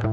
All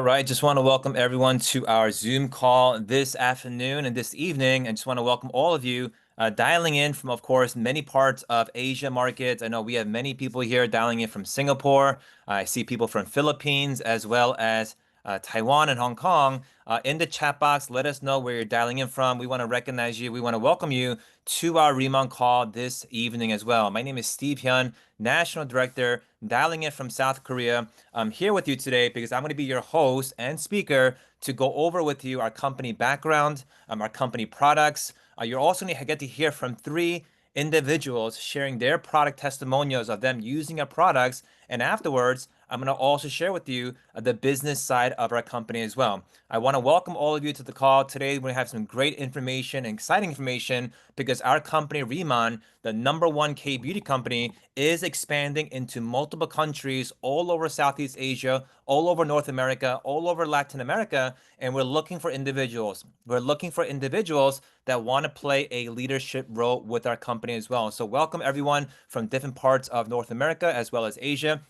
right, just want to welcome everyone to our Zoom call this afternoon and this evening. And just want to welcome all of you dialing in from, of course, many parts of Asia markets. I know we have many people here dialing in from Singapore. I see people from Philippines as well as Taiwan and Hong Kong. In the chat box, let us know where you're dialing in from. We want to recognize you. We want to welcome you to our RIMAN call this evening as well. My name is Steve Hyun, National Director, dialing in from South Korea. I'm here with you today because I'm going to be your host and speaker to go over with you our company background, our company products. You're also going to get to hear from three individuals sharing their product testimonials of them using our products. And afterwards, I'm going to also share with you the business side of our company as well. I want to welcome all of you to the call. Today, we have some great information and exciting information because our company, RIMAN, the #1 K-beauty company, is expanding into multiple countries all over Southeast Asia, all over North America, all over Latin America, and we're looking for individuals. We're looking for individuals that want to play a leadership role with our company as well. So welcome everyone from different parts of North America as well as Asia.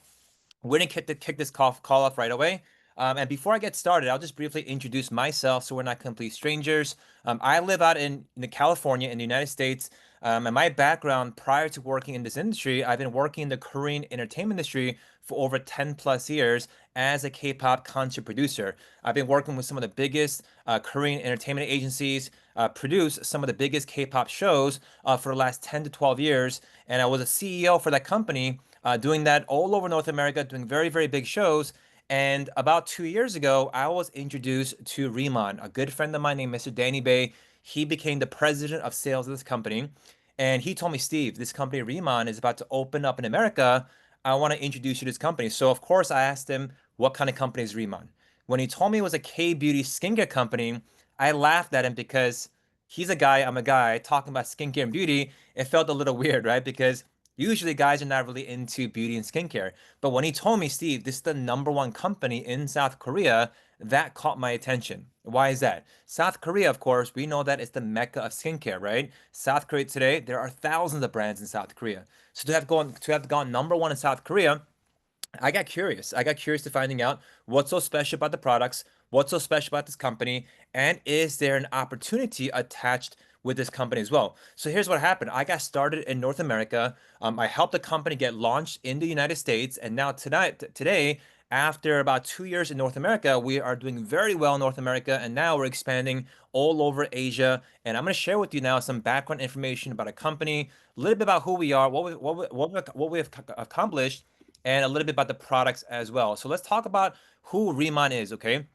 We're going to kick this call off right away. And before I get started, I'll just briefly introduce myself so we're not complete strangers. I live out in California in the United States. And my background prior to working in this industry, I've been working in the Korean entertainment industry for over 10 plus years as a K-pop content producer. I've been working with some of the biggest Korean entertainment agencies, produce some of the biggest K-pop shows for the last 10 to 12 years. And I was a CEO for that company, doing that all over North America, doing very, very big shows. And about 2 years ago, I was introduced to RIMAN, a good friend of mine named Mr. Danny Bay. He became the president of sales of this company. And he told me, Steve, this company, RIMAN, is about to open up in America. I want to introduce you to this company. So, of course, I asked him, what kind of company is RIMAN? When he told me it was a K-beauty skincare company, I laughed at him because he's a guy, I'm a guy, talking about skincare and beauty. It felt a little weird, right? Because usually guys are not really into beauty and skincare. But when he told me, Steve, this is the #1 company in South Korea, that caught my attention. Why is that? South Korea, of course, we know that it's the mecca of skincare, right? South Korea today, there are thousands of brands in South Korea. So to have gone #1 in South Korea, I got curious. I got curious to finding out what's so special about the products, what's so special about this company, and is there an opportunity attached with this company as well? So here's what happened. I got started in North America. I helped the company get launched in the United States, and now today, after about 2 years in North America, we are doing very well in North America, and now we're expanding all over Asia. And I'm going to share with you now some background information about a company, a little bit about who we are, what we have accomplished, and a little bit about the products as well. So let's talk about who RIMAN is, okay?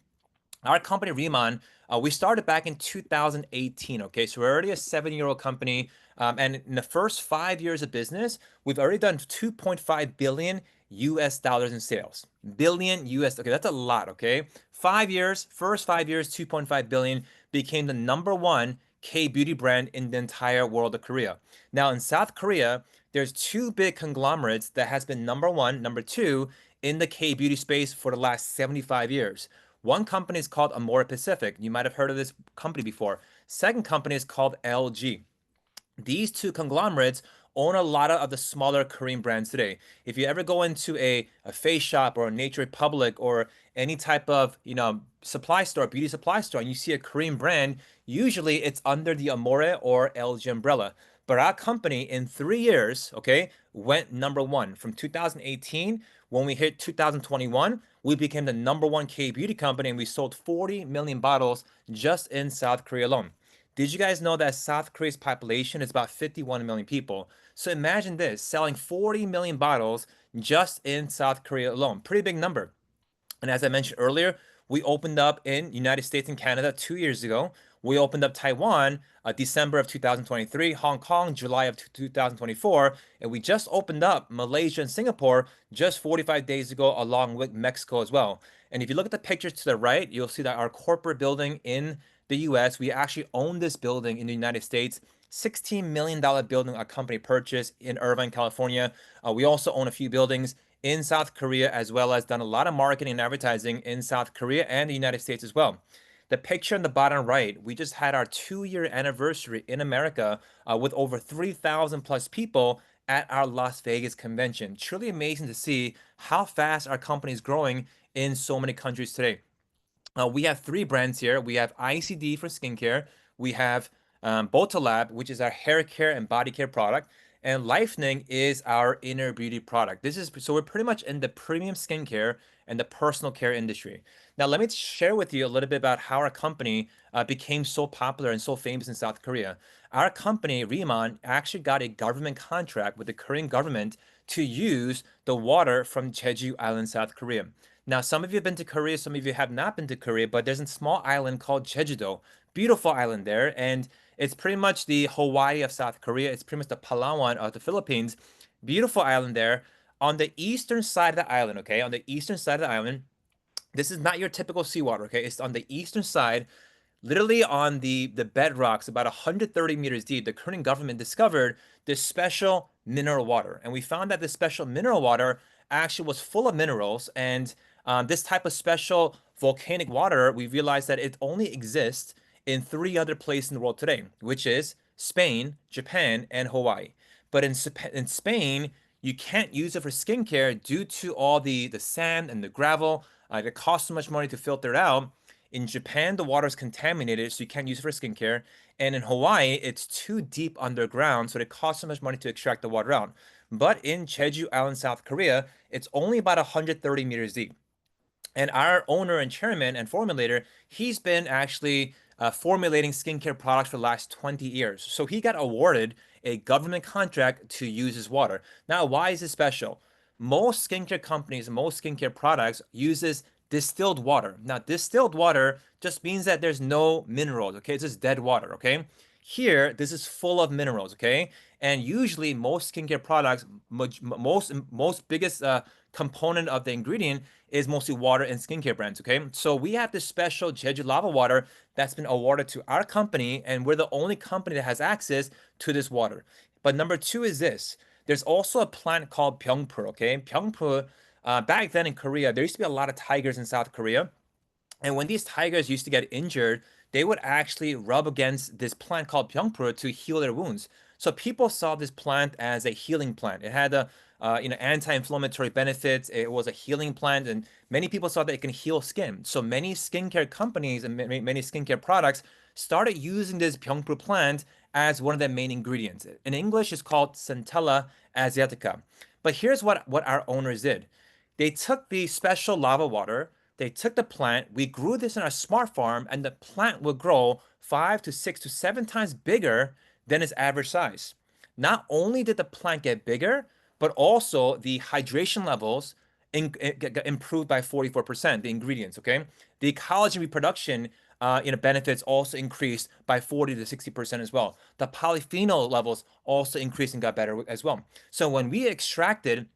Our company RIMAN, we started back in 2018, okay? So we're already a 7-year-old company. And in the first 5 years of business, we've already done 2.5 billion US dollars in sales. Billion US, okay, that's a lot, okay? 5 years, first 5 years, 2.5 billion, became the #1 K-beauty brand in the entire world of Korea. Now in South Korea, there's two big conglomerates that has been #1, #2 in the K-beauty space for the last 75 years. One company is called Amore Pacific. You might have heard of this company before. Second company is called LG. These two conglomerates own a lot of the smaller Korean brands today. If you ever go into a face shop or a Nature Republic or any type of, supply store, beauty supply store, and you see a Korean brand, usually it's under the Amore or LG umbrella. But our company in 3 years, okay, went #1. From 2018, when we hit 2021, we became the #1 K-beauty company and we sold 40 million bottles just in South Korea alone. Did you guys know that South Korea's population is about 51 million people? So imagine this, selling 40 million bottles just in South Korea alone. Pretty big number. And as I mentioned earlier, we opened up in United States and Canada 2 years ago. We opened up Taiwan December of 2023, Hong Kong July of 2024, and we just opened up Malaysia and Singapore just 45 days ago, along with Mexico as well. And if you look at the pictures to the right, you'll see that our corporate building in the US, we actually own this building in the United States. $16 million building a company purchased in Irvine, California. We also own a few buildings in South Korea, as well as done a lot of marketing and advertising in South Korea and the United States as well. The picture on the bottom right, we just had our 2-year anniversary in America with over 3,000 plus people at our Las Vegas convention. Truly amazing to see how fast our company is growing in so many countries today. We have 3 brands here. We have ICD for skincare. We have Botolab, which is our hair care and body care product. And Lifening is our inner beauty product. This is so we're pretty much in the premium skincare and the personal care industry. Now, let me share with you a little bit about how our company became so popular and so famous in South Korea. Our company, RIMAN, actually got a government contract with the Korean government to use the water from Jeju Island, South Korea. Now, some of you have been to Korea, some of you have not been to Korea, but there's a small island called Jeju-do. Beautiful island there, and it's pretty much the Hawaii of South Korea. It's pretty much the Palawan of the Philippines. Beautiful island there. On the eastern side of the island, okay? On the eastern side of the island, this is not your typical seawater, okay? It's on the eastern side, literally on the bedrocks, about 130 meters deep. The Korean government discovered this special mineral water, and we found that this special mineral water actually was full of minerals. And this type of special volcanic water, we realized that it only exists in 3 other places in the world today, which is Spain, Japan, and Hawaii. But in Spain, you can't use it for skincare due to all the sand and the gravel. It costs so much money to filter it out. In Japan, the water is contaminated, so you can't use it for skincare. And in Hawaii, it's too deep underground, so it costs so much money to extract the water out. But in Jeju Island, South Korea, it's only about 130 meters deep. And our owner and chairman and formulator, he's been actually formulating skincare products for the last 20 years. So he got awarded a government contract to use his water. Now, why is this special? Most skincare companies, most skincare products uses distilled water. Now, distilled water just means that there's no minerals, okay? It's just dead water, okay? Here, this is full of minerals, okay? And usually most skincare products, most biggest component of the ingredient is mostly water and skincare brands, okay? So we have this special Jeju lava water that's been awarded to our company, and we're the only company that has access to this water. But number 2 is this. There's also a plant called Byungpul, okay? Byungpul, back then in Korea, there used to be a lot of tigers in South Korea. And when these tigers used to get injured, they would actually rub against this plant called Byungpul to heal their wounds. So people saw this plant as a healing plant. It had a anti-inflammatory benefits. It was a healing plant, and many people saw that it can heal skin. So many skincare companies and many skincare products started using this Byungpul plant as one of their main ingredients. In English, it's called Centella asiatica. But here's what our owners did. They took the special lava water, they took the plant, we grew this in our smart farm, and the plant would grow 5 to 6 to 7 times bigger than its average size. Not only did the plant get bigger, but also the hydration levels improved by 44%, the ingredients, okay? The collagen reproduction benefits also increased by 40 to 60% as well. The polyphenol levels also increased and got better as well. So when we extracted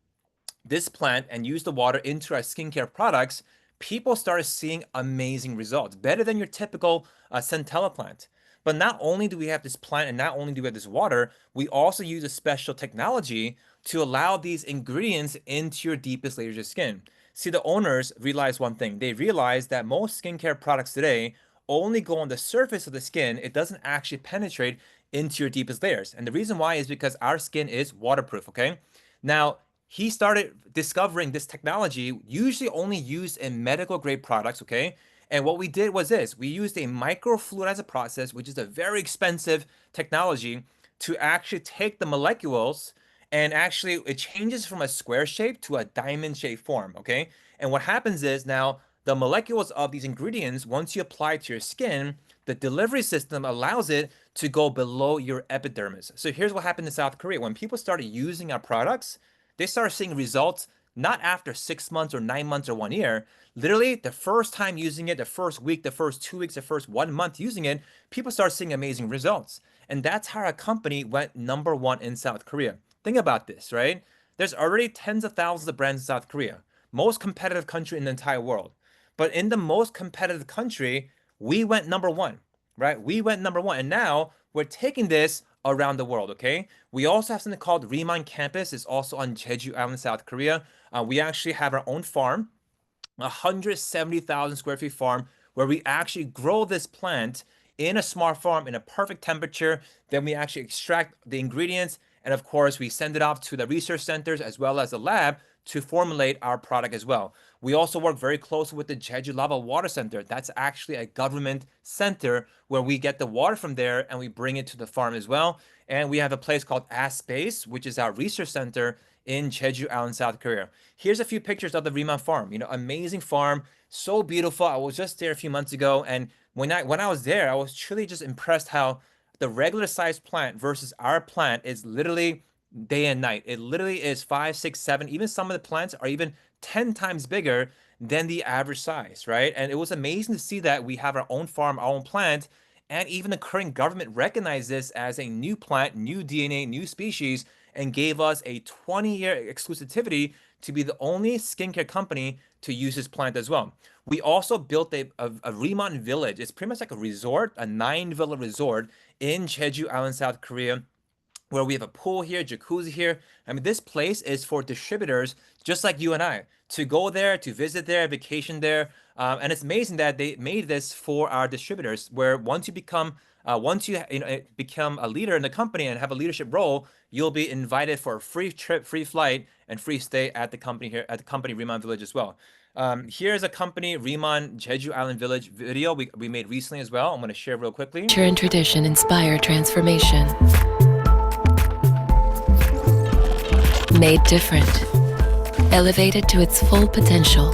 this plant and used the water into our skincare products, people started seeing amazing results, better than your typical centella plant. But not only do we have this plant and not only do we have this water, we also use a special technology to allow these ingredients into your deepest layers of skin. See, the owners realized one thing. They realized that most skincare products today only go on the surface of the skin. It doesn't actually penetrate into your deepest layers. And the reason why is because our skin is waterproof, okay? Now, he started discovering this technology, usually only used in medical grade products, okay? And what we did was this. We used a microfluidizer process, which is a very expensive technology, to actually take the molecules and actually it changes from a square shape to a diamond shaped form, okay? And what happens is now the molecules of these ingredients, once you apply it to your skin, the delivery system allows it to go below your epidermis. So here's what happened in South Korea. When people started using our products, they started seeing results not after 6 months or 9 months or 1 year. Literally, the first time using it, the first week, the first 2 weeks, the first 1 month using it, people start seeing amazing results. And that's how our company went #1 in South Korea. Think about this, right? There's already tens of thousands of brands in South Korea, most competitive country in the entire world. But in the most competitive country, we went #1, right? We went #1. And now we're taking this around the world, okay? We also have something called RIMAN Campus. It's also on Jeju Island, South Korea. We actually have our own farm, 170,000 square feet farm where we actually grow this plant in a smart farm in a perfect temperature. Then we actually extract the ingredients. And of course, we send it off to the research centers as well as the lab to formulate our product as well. We also work very closely with the Jeju Lava Water Center. That's actually a government center where we get the water from there and we bring it to the farm as well. And we have a place called Space, which is our research center in Jeju Island, South Korea. Here's a few pictures of the RIMAN farm. Amazing farm, so beautiful. I was just there a few months ago, and when I was there, I was truly just impressed how the regular sized plant versus our plant is literally day and night. It literally is 5, 6, 7. Even some of the plants are even 10 times bigger than the average size, right? And it was amazing to see that we have our own farm, our own plant, and even the current government recognized this as a new plant, new DNA, new species, and gave us a 20-year exclusivity to be the only skincare company to use this plant as well. We also built a RIMAN village. It's pretty much like a resort, a 9-villa resort in Jeju Island, South Korea, where we have a pool here, jacuzzi here. I mean, this place is for distributors just like you and I to go there, to visit there, vacation there. And it's amazing that they made this for our distributors, where once you become a leader in the company and have a leadership role, you'll be invited for a free trip, free flight, and free stay at the company here at the company RIMAN Village as well. Here's a company RIMAN Jeju Island Village video we made recently as well. I'm going to share real quickly. Culture and tradition inspire transformation. Made different, elevated to its full potential.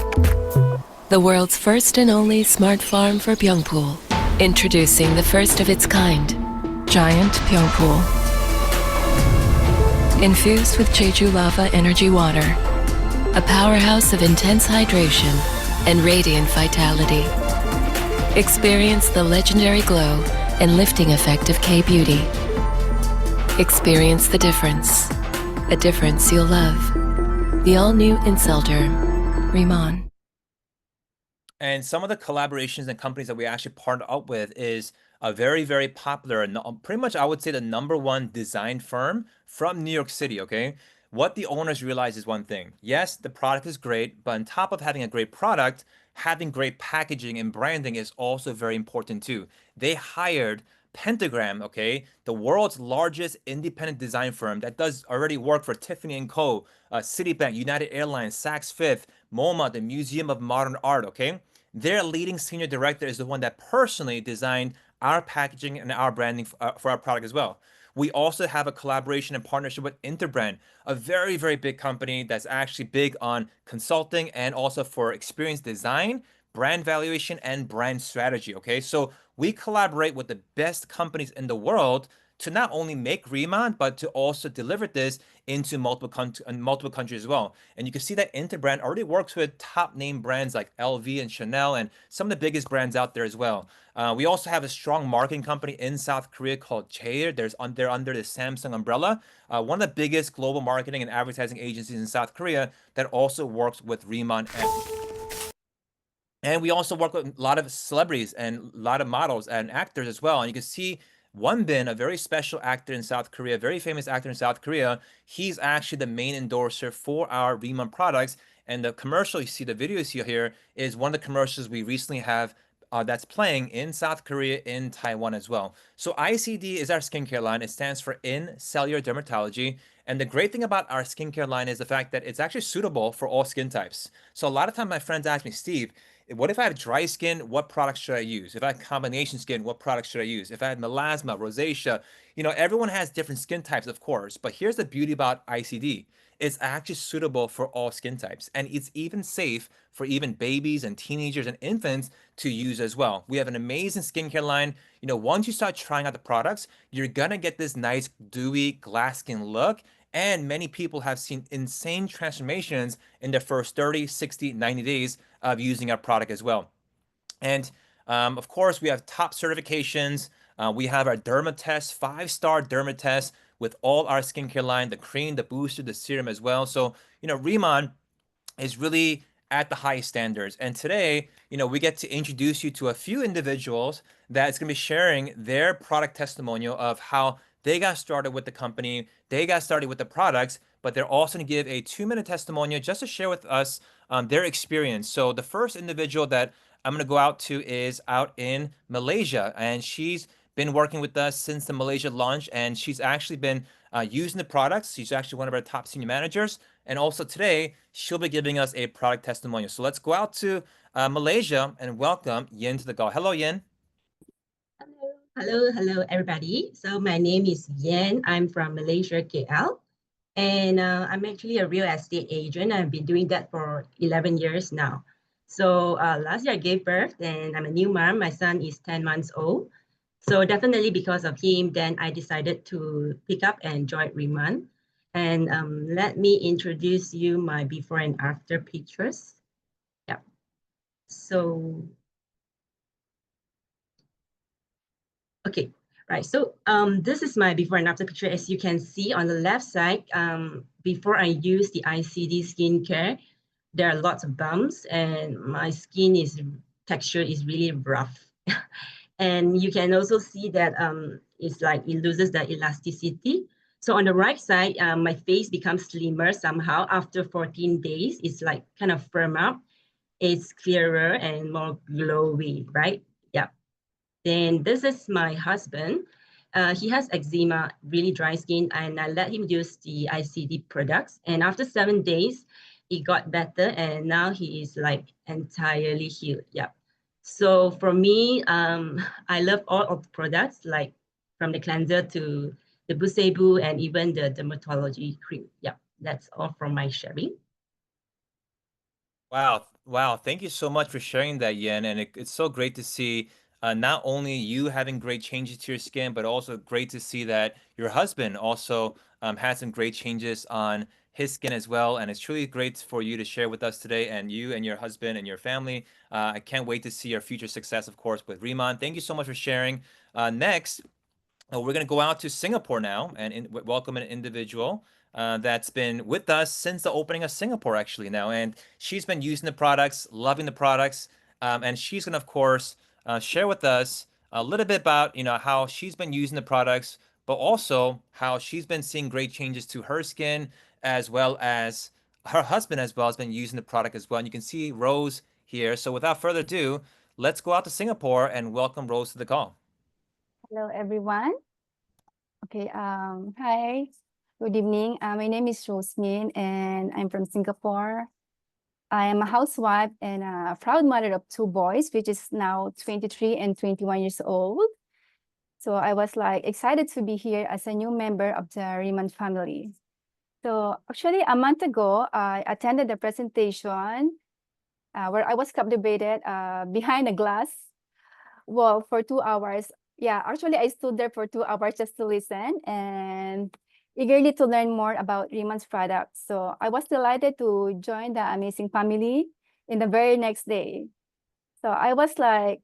The world's first and only smart farm for Pyeongpool. Introducing the first of its kind, Giant Pyeongpool. Infused with Jeju Lava Energy Water, a powerhouse of intense hydration and radiant vitality. Experience the legendary glow and lifting effect of K-Beauty. Experience the difference. A difference you'll love. The all-new Inselderm, RIMAN. And some of the collaborations and companies that we actually partnered up with is a very, very popular, pretty much I would say the #1 design firm from New York City, okay? What the owners realize is one thing. Yes, the product is great, but on top of having a great product, having great packaging and branding is also very important too. They hired Pentagram, okay, the world's largest independent design firm that does already work for Tiffany & Co., Citibank, United Airlines, Saks Fifth, MoMA, the Museum of Modern Art, okay? Their leading senior director is the one that personally designed our packaging and our branding for our product as well. We also have a collaboration and partnership with Interbrand, a very, very big company that's actually big on consulting and also for experience design, brand valuation, and brand strategy, okay? So we collaborate with the best companies in the world to not only make RIMAN, but to also deliver this into multiple countries as well. And you can see that Interbrand already works with top name brands like LV and Chanel and some of the biggest brands out there as well. We also have a strong marketing company in South Korea called Chair. They're under the Samsung umbrella, one of the biggest global marketing and advertising agencies in South Korea that also works with RIMAN. And we also work with a lot of celebrities and a lot of models and actors as well. And you can see Wonbin, a very special actor in South Korea, very famous actor in South Korea. He's actually the main endorser for our RIMAN products. And the commercial you see, the video you see here, is one of the commercials we recently have that's playing in South Korea, in Taiwan as well. So ICD is our skincare line. It stands for In Cellular Dermatology. And the great thing about our skincare line is the fact that it's actually suitable for all skin types. So a lot of times my friends ask me, Steve, what if I have dry skin? What products should I use? If I have combination skin, what products should I use? If I have melasma, rosacea, everyone has different skin types, of course. But here's the beauty about ICD. It's actually suitable for all skin types. And it's even safe for even babies and teenagers and infants to use as well. We have an amazing skincare line. Once you start trying out the products, you're going to get this nice, dewy, glass skin look. And many people have seen insane transformations in their first 30, 60, 90 days of using our product as well. And of course, we have top certifications. We have our Derma test, 5-star Derma test with all our skincare line, the cream, the booster, the serum as well. So, RIMAN is really at the highest standards. And today, we get to introduce you to a few individuals that's going to be sharing their product testimonial of how they got started with the company, they got started with the products, but they're also going to give a 2-minute testimonial just to share with us their experience. So the first individual that I'm going to go out to is out in Malaysia, and she's been working with us since the Malaysia launch, and she's actually been using the products. She's actually one of our top senior managers. And also today, she'll be giving us a product testimonial. So let's go out to Malaysia and welcome Yin to the call. Hello, Yin. Hello, everybody. So my name is Yan. I'm from Malaysia, KL. And I'm actually a real estate agent. I've been doing that for 11 years now. So last year I gave birth and I'm a new mom. My son is 10 months old. So definitely because of him, then I decided to pick up and join RIMAN. And let me introduce you my before and after pictures. Yeah. So okay, right. So this is my before and after picture. As you can see on the left side, before I use the ICD skincare, there are lots of bumps and my skin texture is really rough. And you can also see that it's like it loses the elasticity. So on the right side, my face becomes slimmer somehow. After 14 days, it's like kind of firm up. It's clearer and more glowy, right? Yeah. Then this is my husband. He has eczema, really dry skin, and I let him use the ICD products. And after 7 days, it got better, and now he is like entirely healed. Yeah. So for me, I love all of the products, like from the cleanser to the Busebu and even the dermatology cream. Yeah, that's all from my sharing. Wow. Wow. Thank you so much for sharing that, Yen. And it's so great to see not only you having great changes to your skin, but also great to see that your husband also had some great changes on his skin as well. And it's truly great for you to share with us today, and you and your husband and your family. I can't wait to see your future success, of course, with RIMAN. Thank you so much for sharing. Next, we're going to go out to Singapore now and welcome an individual that's been with us since the opening of Singapore, actually, now. And she's been using the products, loving the products. And she's going to, of course, share with us a little bit about, how she's been using the products, but also how she's been seeing great changes to her skin, as well as her husband as well has been using the product as well. And you can see Rose here. So without further ado, let's go out to Singapore and welcome Rose to the call. Hello, everyone. Okay, hi, good evening. My name is Rosemin and I'm from Singapore. I am a housewife and a proud mother of 2 boys, which is now 23 and 21 years old. So I was like excited to be here as a new member of the RIMAN family. So actually a month ago, I attended the presentation where I was captivated behind a glass wall for 2 hours. Yeah, actually, I stood there for 2 hours just to listen and eagerly to learn more about RIMAN's products. So I was delighted to join the amazing family in the very next day. So I was like,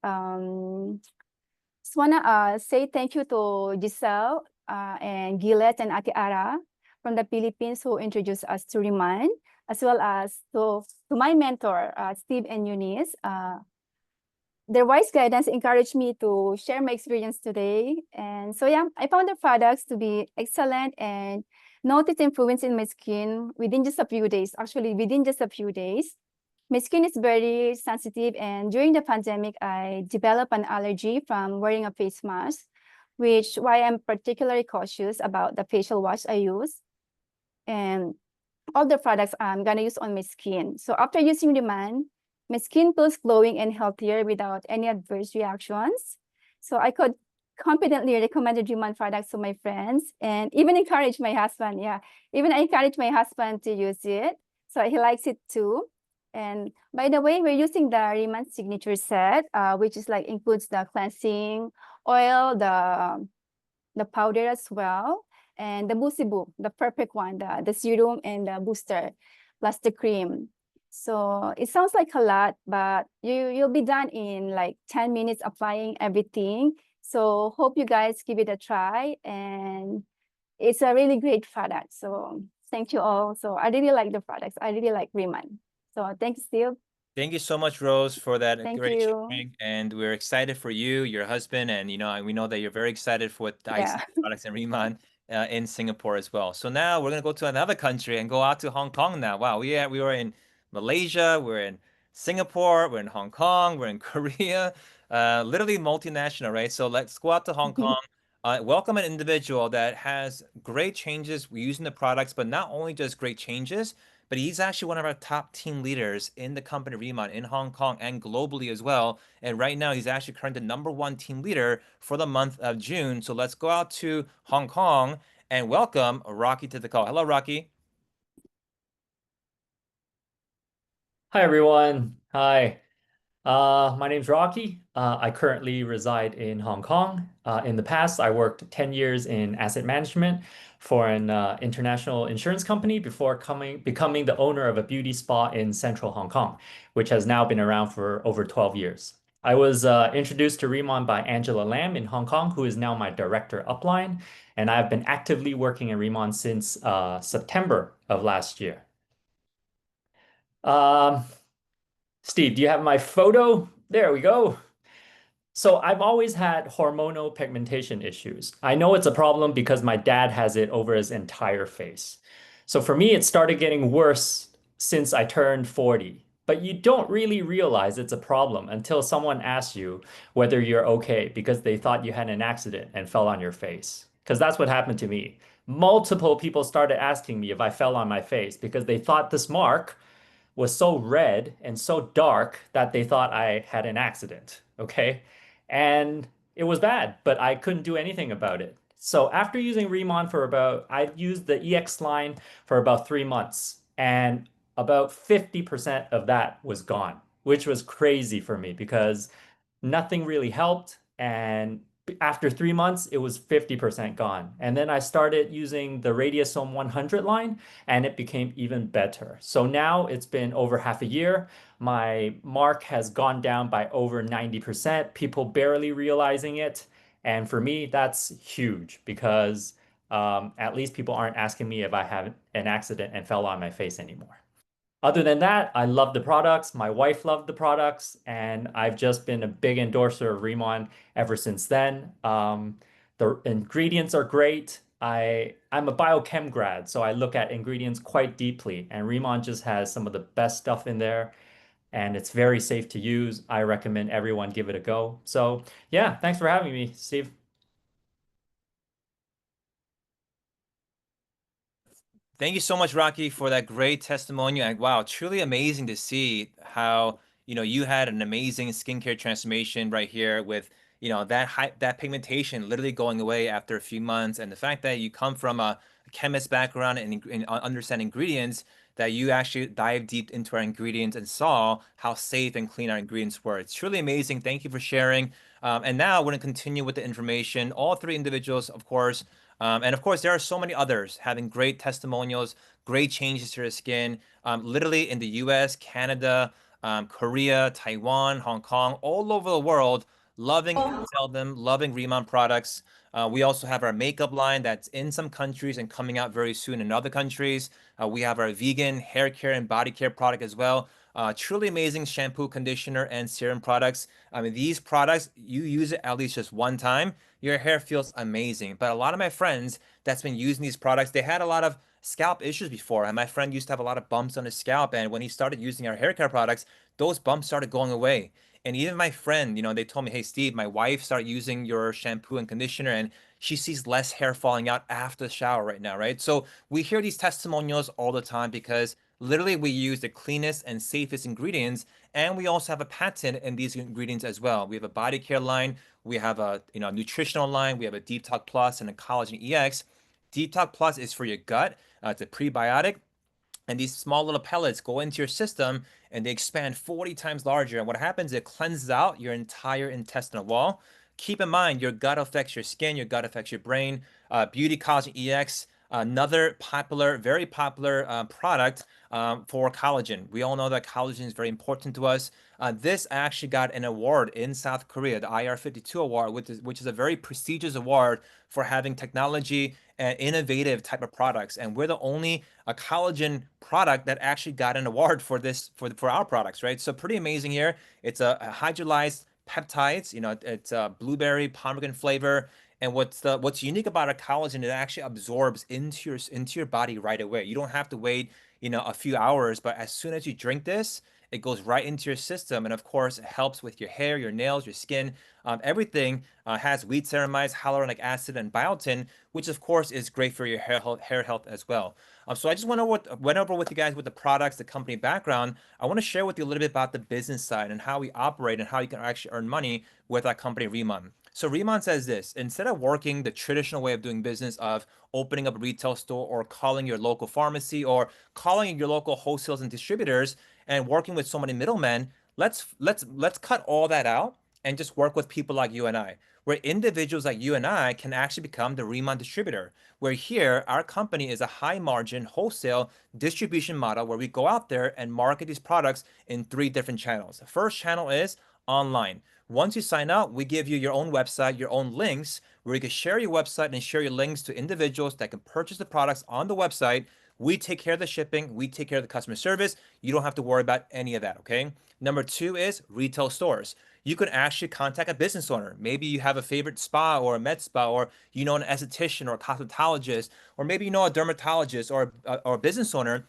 just wanna say thank you to Giselle and Gillette and Ate Ara from the Philippines who introduced us to RIMAN, as well as to my mentor, Steve and Eunice. Their wise guidance encouraged me to share my experience today. And so, yeah, I found the products to be excellent and noticed improvements in my skin within just a few days. Actually, within just a few days. My skin is very sensitive, and during the pandemic, I developed an allergy from wearing a face mask, which why I'm particularly cautious about the facial wash I use and all the products I'm gonna use on my skin. So after using RIMAN, my skin feels glowing and healthier without any adverse reactions. So I could confidently recommend the RIMAN products to my friends and even encourage my husband. Yeah, even I encourage my husband to use it. So he likes it too. And by the way, we're using the RIMAN signature set, which is like includes the cleansing oil, the powder as well, and the Busibu, the perfect one, the serum and the booster, plus the cream. So it sounds like a lot, but you'll be done in like 10 minutes applying everything. So hope you guys give it a try, and it's a really great product. So thank you all. So I really like the products. I really like RIMAN. So thanks, Steve. Thank you so much, Rose, for that Thank great you. sharing. And we're excited for you, your husband, and we know that you're very excited for the Yeah. IC products and Riman in Singapore as well. So now we're gonna go to another country and go out to Hong Kong now. Wow, we were in Malaysia, we're in Singapore, we're in Hong Kong, we're in Korea, literally multinational, right? So let's go out to Hong Kong. Welcome an individual that has great changes using the products, but not only just great changes, but he's actually one of our top team leaders in the company Riman in Hong Kong and globally as well. And right now, he's actually currently the #1 team leader for the month of June. So let's go out to Hong Kong and welcome Rocky to the call. Hello, Rocky. Hi everyone. Hi. My name's Rocky. I currently reside in Hong Kong. In the past, I worked 10 years in asset management for an international insurance company before becoming the owner of a beauty spa in central Hong Kong, which has now been around for over 12 years. I was introduced to Remon by Angela Lam in Hong Kong, who is now my director upline, and I've been actively working at Remon since September of last year. Um, Steve, do you have my photo? There we go. So I've always had hormonal pigmentation issues. I know it's a problem because my dad has it over his entire face. So for me, it started getting worse since I turned 40. But you don't really realize it's a problem until someone asks you whether you're okay because they thought you had an accident and fell on your face. Because that's what happened to me. Multiple people started asking me if I fell on my face because they thought this mark was so red and so dark that they thought I had an accident. Okay. And it was bad, but I couldn't do anything about it. So after using Remon I used the EX line for about 3 months, and about 50% of that was gone, which was crazy for me because nothing really helped. And after 3 months, it was 50% gone. And then I started using the Radiosome 100 line, and it became even better. So now it's been over half a year. My mark has gone down by over 90%, people barely realizing it. And for me, that's huge because at least people aren't asking me if I have an accident and fell on my face anymore. Other than that, I love the products. My wife loved the products, and I've just been a big endorser of Remon ever since then. The ingredients are great. I'm a biochem grad, so I look at ingredients quite deeply, and Remon just has some of the best stuff in there, and it's very safe to use. I recommend everyone give it a go. So yeah, thanks for having me, Steve. Thank you so much, Rocky, for that great testimonial. And wow, truly amazing to see how, you had an amazing skincare transformation right here with, that pigmentation literally going away after a few months. And the fact that you come from a chemist background and understand ingredients, that you actually dive deep into our ingredients and saw how safe and clean our ingredients were. It's truly amazing. Thank you for sharing. And now we're going to continue with the information. All three individuals, of course, and of course, there are so many others having great testimonials, great changes to their skin, literally in the US, Canada, Korea, Taiwan, Hong Kong, all over the world, loving to sell them, loving Riman products. We also have our makeup line that's in some countries and coming out very soon in other countries. We have our vegan hair care and body care product as well. Truly amazing shampoo, conditioner, and serum products. I mean, these products, you use it at least just one time, your hair feels amazing. But a lot of my friends that's been using these products, they had a lot of scalp issues before. And my friend used to have a lot of bumps on his scalp. And when he started using our hair care products, those bumps started going away. And even my friend, they told me, hey, Steve, my wife started using your shampoo and conditioner, and she sees less hair falling out after the shower right now, right? So we hear these testimonials all the time because literally we use the cleanest and safest ingredients, and we also have a patent in these ingredients as well. We have a body care line, we have a nutritional line, we have a Deep Talk Plus and a Collagen EX. Deep Talk Plus is for your gut. It's a prebiotic, and these small little pellets go into your system and they expand 40 times larger. And what happens, it cleanses out your entire intestinal wall. Keep in mind, your gut affects your skin, your gut affects your brain. Beauty Collagen EX Another popular, very popular product for collagen. We all know that collagen is very important to us. This actually got an award in South Korea, the IR52 award, which is a very prestigious award for having technology and innovative type of products. And we're the only collagen product that actually got an award for this for our products, right? So pretty amazing here. It's a hydrolyzed peptides. It's a blueberry pomegranate flavor. And what's unique about a collagen, it actually absorbs into your body right away. You don't have to wait, a few hours, but as soon as you drink this, it goes right into your system. And of course, it helps with your hair, your nails, your skin. Everything has wheat ceramides, hyaluronic acid, and biotin, which of course is great for your hair health as well. So I just went over with you guys with the products, the company background. I want to share with you a little bit about the business side and how we operate and how you can actually earn money with our company, RIMAN. So RIMAN says this: instead of working the traditional way of doing business of opening up a retail store or calling your local pharmacy or calling your local wholesalers and distributors and working with so many middlemen, let's cut all that out and just work with people like you and I, where individuals like you and I can actually become the RIMAN distributor. Where here, our company is a high margin wholesale distribution model where we go out there and market these products in 3 different channels. The first channel is online. Once you sign up, we give you your own website, your own links, where you can share your website and share your links to individuals that can purchase the products on the website. We take care of the shipping, we take care of the customer service. You don't have to worry about any of that, okay? Number 2 is retail stores. You can actually contact a business owner. Maybe you have a favorite spa or a med spa, or an esthetician or a cosmetologist, or maybe a dermatologist or a business owner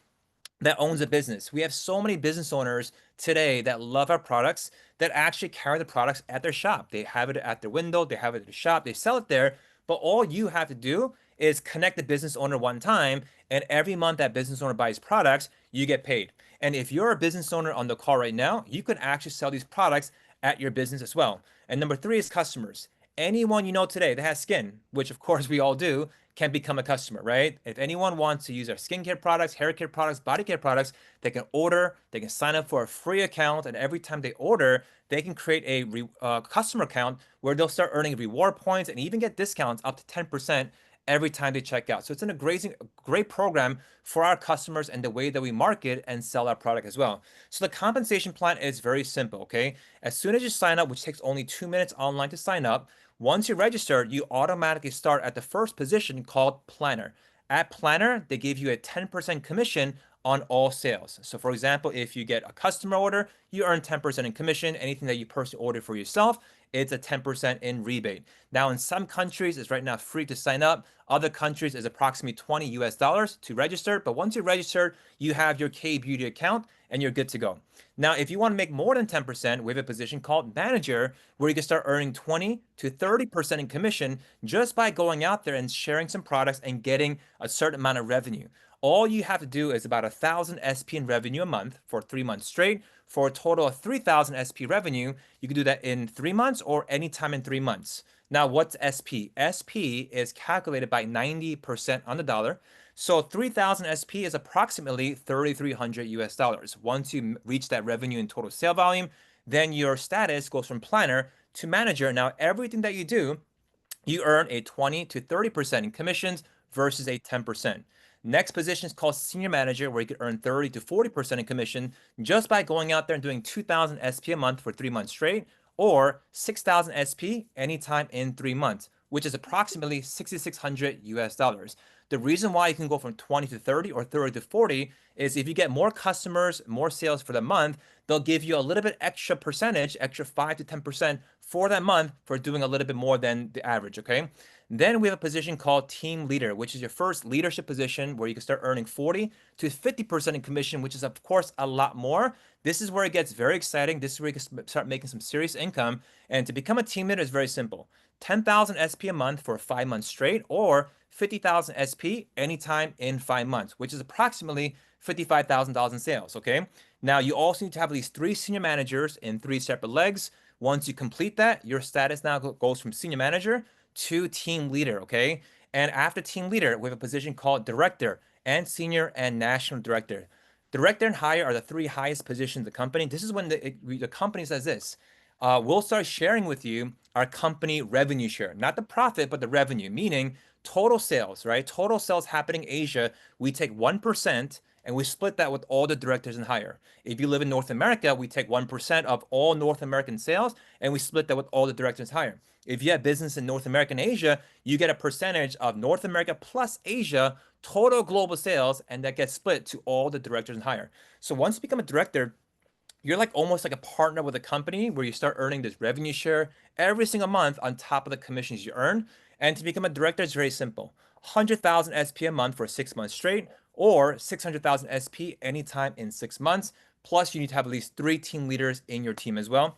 that owns a business. We have so many business owners today that love our products that actually carry the products at their shop. They have it at their window, they have it at the shop, they sell it there. But all you have to do is connect the business owner one time, and every month that business owner buys products, you get paid. And if you're a business owner on the call right now, you can actually sell these products at your business as well. And number 3 is customers. Anyone you know today that has skin, which of course we all do, can become a customer, right? If anyone wants to use our skincare products, hair care products, body care products, they can order, they can sign up for a free account, and every time they order, they can create a customer account where they'll start earning reward points and even get discounts up to 10% every time they check out. So it's a great program for our customers and the way that we market and sell our product as well. So the compensation plan is very simple, okay? As soon as you sign up, which takes only 2 minutes online to sign up, once you register, you automatically start at the first position called planner. At planner, they give you a 10% commission on all sales. So for example, if you get a customer order, you earn 10% in commission. Anything that you personally order for yourself, it's a 10% in rebate. Now, in some countries, it's right now free to sign up. Other countries is approximately $20 US to register. But once you register, you have your K-Beauty account and you're good to go. Now, if you want to make more than 10%, we have a position called manager where you can start earning 20 to 30% in commission just by going out there and sharing some products and getting a certain amount of revenue. All you have to do is about 1,000 SP in revenue a month for 3 months straight. For a total of 3,000 SP revenue, you can do that in 3 months or anytime in 3 months. Now, what's SP? SP is calculated by 90% on the dollar. So 3,000 SP is approximately 3,300 US dollars. Once you reach that revenue and total sale volume, then your status goes from planner to manager. Now, everything that you do, you earn a 20 to 30% in commissions versus a 10%. Next position is called senior manager, where you could earn 30 to 40% in commission just by going out there and doing 2,000 SP a month for 3 months straight, or 6,000 SP anytime in 3 months, which is approximately 6,600 US dollars. The reason why you can go from 20 to 30 or 30 to 40 is if you get more customers, more sales for the month, they'll give you a little bit extra percentage, extra 5 to 10% for that month for doing a little bit more than the average, okay? Then we have a position called team leader, which is your first leadership position where you can start earning 40 to 50% in commission, which is of course a lot more. This is where it gets very exciting. This is where you can start making some serious income. And to become a team leader is very simple. 10,000 SP a month for 5 months straight, or 50,000 SP anytime in 5 months, which is approximately $55,000 in sales, okay? Now, you also need to have at least 3 senior managers in 3 separate legs. Once you complete that, your status now goes from senior manager to team leader, okay? And after team leader, we have a position called director and senior and national director. Director and higher are the 3 highest positions in the company. This is when the company says this. We'll start sharing with you our company revenue share, not the profit, but the revenue, meaning total sales, right? Total sales happening in Asia, we take 1% and we split that with all the directors and higher. If you live in North America, we take 1% of all North American sales and we split that with all the directors higher. If you have business in North America and Asia, you get a percentage of North America plus Asia total global sales, and that gets split to all the directors and higher. So once you become a director, you're like almost like a partner with a company where you start earning this revenue share every single month on top of the commissions you earn. And to become a director is very simple. 100,000 SP a month for 6 months straight, or 600,000 SP anytime in 6 months. Plus, you need to have at least 3 team leaders in your team as well.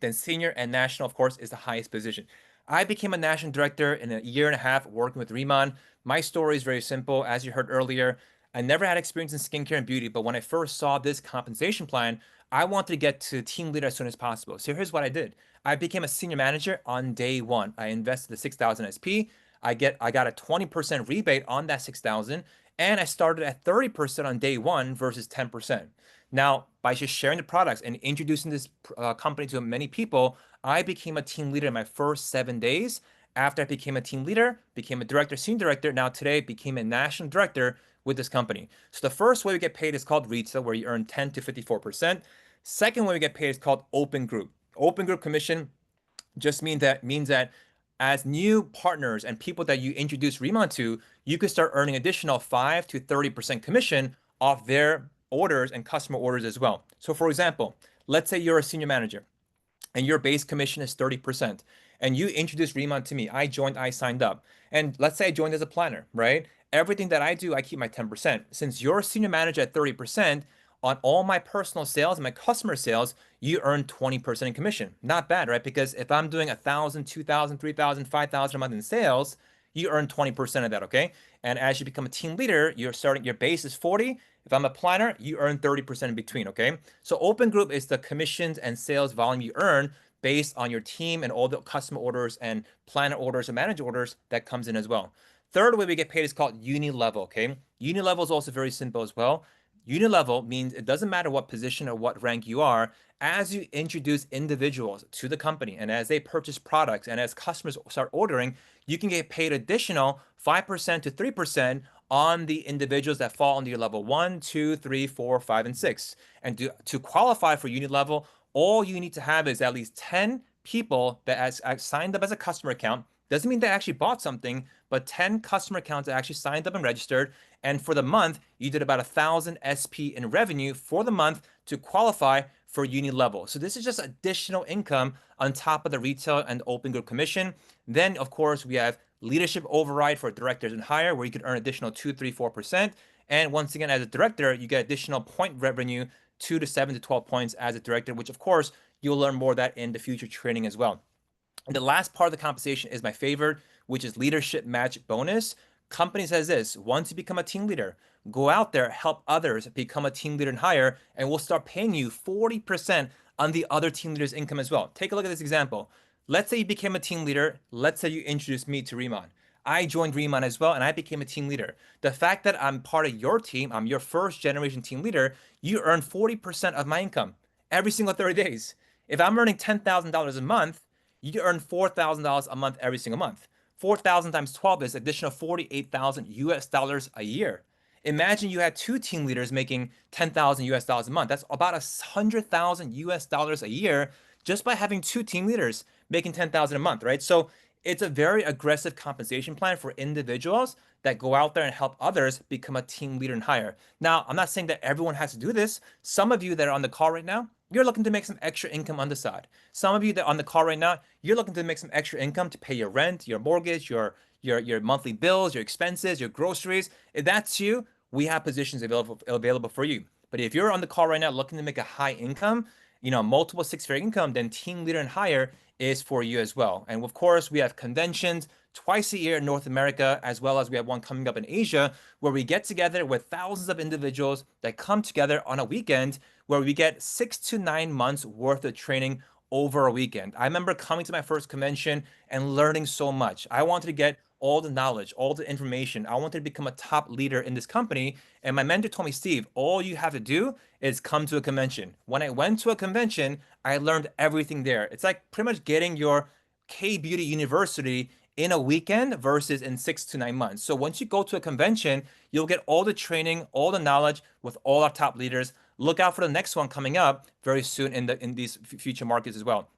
Then senior and national, of course, is the highest position. I became a national director in a year and a half working with RIMAN. My story is very simple. As you heard earlier, I never had experience in skincare and beauty, but when I first saw this compensation plan, I wanted to get to team leader as soon as possible. So here's what I did. I became a senior manager on day one. I invested the 6,000 SP. I got a 20% rebate on that 6,000, and I started at 30% on day one versus 10%. Now, by just sharing the products and introducing this company to many people, I became a team leader in my first 7 days. After I became a team leader, became a director, senior director, now today became a national director with this company. So the first way we get paid is called retail, where you earn 10 to 54%. Second way we get paid is called open group. Open group commission just means that as new partners and people that you introduce RIMAN to, you could start earning additional 5 to 30% commission off their orders and customer orders as well. So for example, let's say you're a senior manager and your base commission is 30%, and you introduced RIMAN to me. I joined, I signed up. And let's say I joined as a planner, right? Everything that I do, I keep my 10%. Since you're a senior manager at 30%, on all my personal sales and my customer sales, you earn 20% in commission. Not bad, right? Because if I'm doing 1,000, 2,000, 3,000, 5,000 a month in sales, you earn 20% of that, okay? And as you become a team leader, your base is 40. If I'm a planner, you earn 30% in between, okay? So open group is the commissions and sales volume you earn based on your team and all the customer orders and planner orders and manager orders that comes in as well. Third way we get paid is called uni level, okay? Uni level is also very simple as well. Uni level means it doesn't matter what position or what rank you are, as you introduce individuals to the company and as they purchase products and as customers start ordering, you can get paid additional 5% to 3% on the individuals that fall under your level 1, 2, 3, 4, 5, and 6. And to qualify for uni level, all you need to have is at least 10 people that has signed up as a customer account. Doesn't mean they actually bought something, but 10 customer accounts that actually signed up and registered. And for the month, you did about 1,000 SP in revenue for the month to qualify for uni level. So this is just additional income on top of the retail and open group commission. Then, of course, we have leadership override for directors and higher, where you could earn additional 2, 3, 4%. And once again, as a director, you get additional point revenue, 2 to 7 to 12 points as a director, which of course, you'll learn more of that in the future training as well. And the last part of the compensation is my favorite, which is leadership match bonus. Company says this: once you become a team leader, go out there, help others become a team leader and higher, and we'll start paying you 40% on the other team leaders' income as well. Take a look at this example. Let's say you became a team leader. Let's say you introduced me to RIMAN. I joined RIMAN as well, and I became a team leader. The fact that I'm part of your team, I'm your first generation team leader, you earn 40% of my income every single 30 days. If I'm earning $10,000 a month, you earn $4,000 a month every single month. 4,000 times 12 is additional 48,000 US dollars a year. Imagine you had 2 team leaders making 10,000 US dollars a month. That's about 100,000 US dollars a year just by having 2 team leaders making 10,000 a month, right? So it's a very aggressive compensation plan for individuals that go out there and help others become a team leader and higher. Now, I'm not saying that everyone has to do this. Some of you that are on the call right now, you're looking to make some extra income on the side. Some of you that are on the call right now, you're looking to make some extra income to pay your rent, your mortgage, your monthly bills, your expenses, your groceries. If that's you, we have positions available for you. But if you're on the call right now looking to make a high income, multiple six-figure income, then team leader and higher is for you as well. And of course, we have conventions twice a year in North America, as well as we have one coming up in Asia, where we get together with thousands of individuals that come together on a weekend, where we get 6 to 9 months worth of training over a weekend. I remember coming to my first convention and learning so much. I wanted to get all the knowledge, all the information. I wanted to become a top leader in this company. And my mentor told me, Steve, all you have to do is come to a convention. When I went to a convention, I learned everything there. It's like pretty much getting your K-Beauty University in a weekend versus in 6 to 9 months. So once you go to a convention, you'll get all the training, all the knowledge with all our top leaders. Look out for the next one coming up very soon in these future markets as well.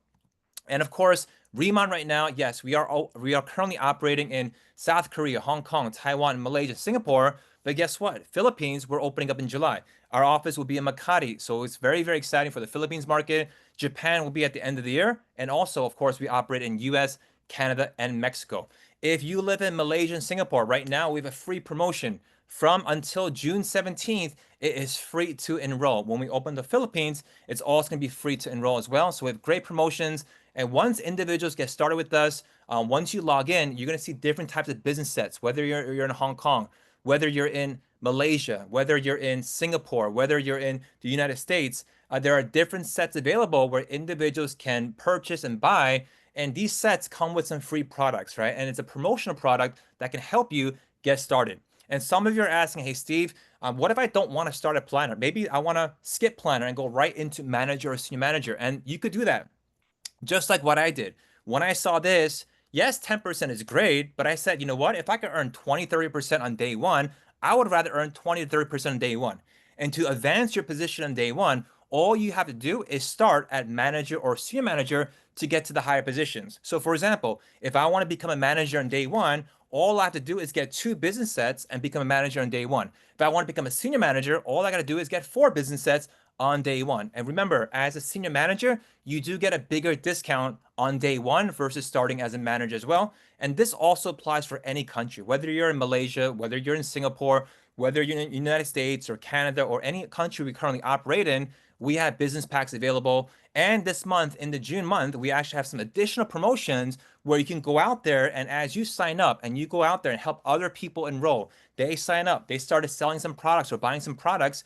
And of course, RIMAN right now, yes, we are currently operating in South Korea, Hong Kong, Taiwan, Malaysia, Singapore. But guess what? Philippines, we're opening up in July. Our office will be in Makati. So it's very, very exciting for the Philippines market. Japan will be at the end of the year. And also, of course, we operate in US, Canada, and Mexico. If you live in Malaysia and Singapore, right now we have a free promotion from until June 17th. It is free to enroll. When we open the Philippines, it's also going to be free to enroll as well. So we have great promotions. And once individuals get started with us, once you log in, you're going to see different types of business sets, whether you're in Hong Kong, whether you're in Malaysia, whether you're in Singapore, whether you're in the United States. There are different sets available where individuals can purchase and buy. And these sets come with some free products, right? And it's a promotional product that can help you get started. And some of you are asking, hey, Steve, what if I don't want to start a planner? Maybe I want to skip planner and go right into manager or senior manager. And you could do that just like what I did. When I saw this, yes, 10% is great, but I said, you know what? If I could earn 20, 30% on day one, I would rather earn 20 to 30% on day one. And to advance your position on day one, all you have to do is start at manager or senior manager to get to the higher positions. So for example, if I want to become a manager on day one, all I have to do is get 2 business sets and become a manager on day one. If I want to become a senior manager, all I got to do is get 4 business sets on day one. And remember, as a senior manager, you do get a bigger discount on day one versus starting as a manager as well. And this also applies for any country, whether you're in Malaysia, whether you're in Singapore, whether you're in the United States or Canada or any country we currently operate in, we have business packs available. And this month, in the June month, we actually have some additional promotions where you can go out there and as you sign up and you go out there and help other people enroll, they sign up, they started selling some products or buying some products,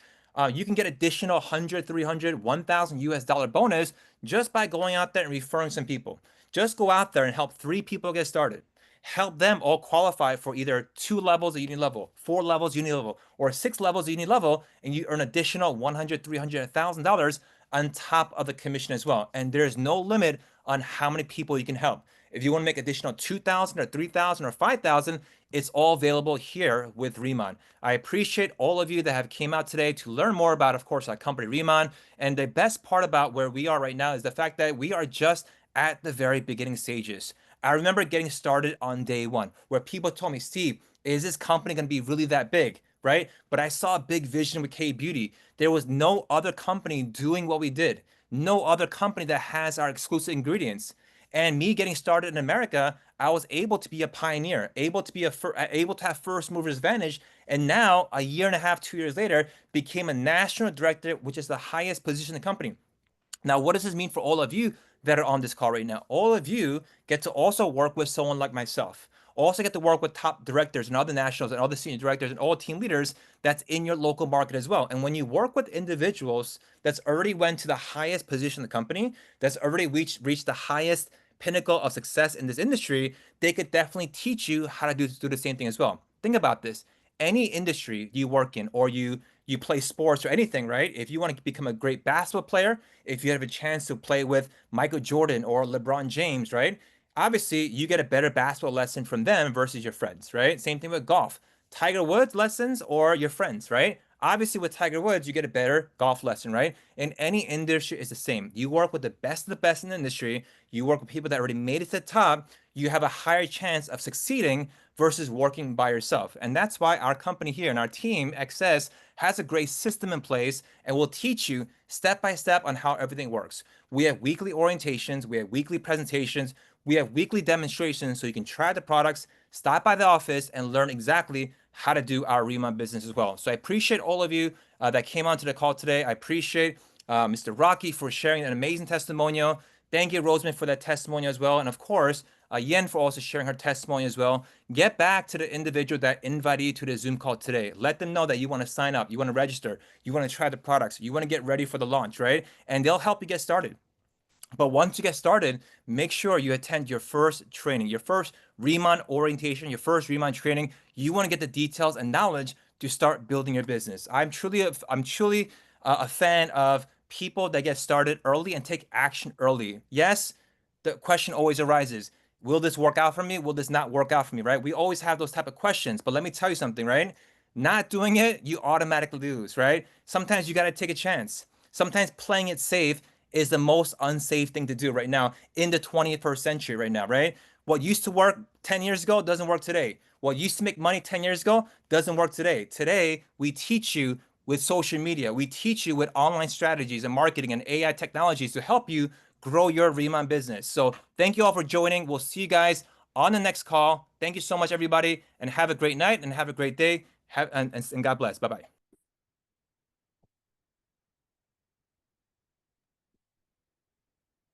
you can get additional 100, 300, 1,000 US dollar bonus just by going out there and referring some people. Just go out there and help 3 people get started. Help them all qualify for either 2 levels at uni level, 4 levels uni level, or 6 levels uni level, and you earn additional 100, 300, $1,000 on top of the commission as well. And there's no limit on how many people you can help. If you want to make additional 2,000 or 3,000 or 5,000, it's all available here with RIMAN. I appreciate all of you that have came out today to learn more about, of course, our company RIMAN. And the best part about where we are right now is the fact that we are just at the very beginning stages. I remember getting started on day one where people told me, Steve, is this company going to be really that big? Right? But I saw a big vision with K Beauty. There was no other company doing what we did. No other company that has our exclusive ingredients. And me getting started in America, I was able to be a pioneer, able to have first movers advantage, and now a year and a half, 2 years later, became a national director, which is the highest position in the company. Now, what does this mean for all of you that are on this call right now? All of you get to also work with someone like myself. Also get to work with top directors and other nationals and other senior directors and all team leaders that's in your local market as well. And when you work with individuals that's already went to the highest position in the company, that's already reached the highest pinnacle of success in this industry, they could definitely teach you how to do the same thing as well. Think about this. Any industry you work in or you play sports or anything, right? If you want to become a great basketball player, if you have a chance to play with Michael Jordan or LeBron James, right? Obviously, you get a better basketball lesson from them versus your friends, right? Same thing with golf. Tiger Woods lessons or your friends, right? Obviously, with Tiger Woods, you get a better golf lesson, right? In any industry, it's the same. You work with the best of the best in the industry. You work with people that already made it to the top. You have a higher chance of succeeding versus working by yourself. And that's why our company here and our team, XS, has a great system in place and will teach you step by step on how everything works. We have weekly orientations, we have weekly presentations, we have weekly demonstrations so you can try the products, stop by the office, and learn exactly how to do our RIMAN business as well. So I appreciate all of you that came onto the call today. I appreciate Mr. Rocky for sharing an amazing testimonial. Thank you, Roseman, for that testimonial as well. And of course, Yen for also sharing her testimony as well. Get back to the individual that invited you to the Zoom call today. Let them know that you want to sign up, you want to register, you want to try the products, you want to get ready for the launch, right? And they'll help you get started. But once you get started, make sure you attend your first training, your first RIMAN orientation, your first RIMAN training. You want to get the details and knowledge to start building your business. I'm truly a fan of people that get started early and take action early. Yes, the question always arises, will this work out for me? Will this not work out for me, right? We always have those type of questions, but let me tell you something, right? Not doing it, you automatically lose, right? Sometimes you got to take a chance. Sometimes playing it safe is the most unsafe thing to do right now in the 21st century right now, right? What used to work 10 years ago doesn't work today. What used to make money 10 years ago doesn't work today. Today, we teach you with social media. We teach you with online strategies and marketing and AI technologies to help you grow your RIMAN business. So thank you all for joining. We'll see you guys on the next call. Thank you so much, everybody, and have a great night and have a great day. And God bless. Bye-bye.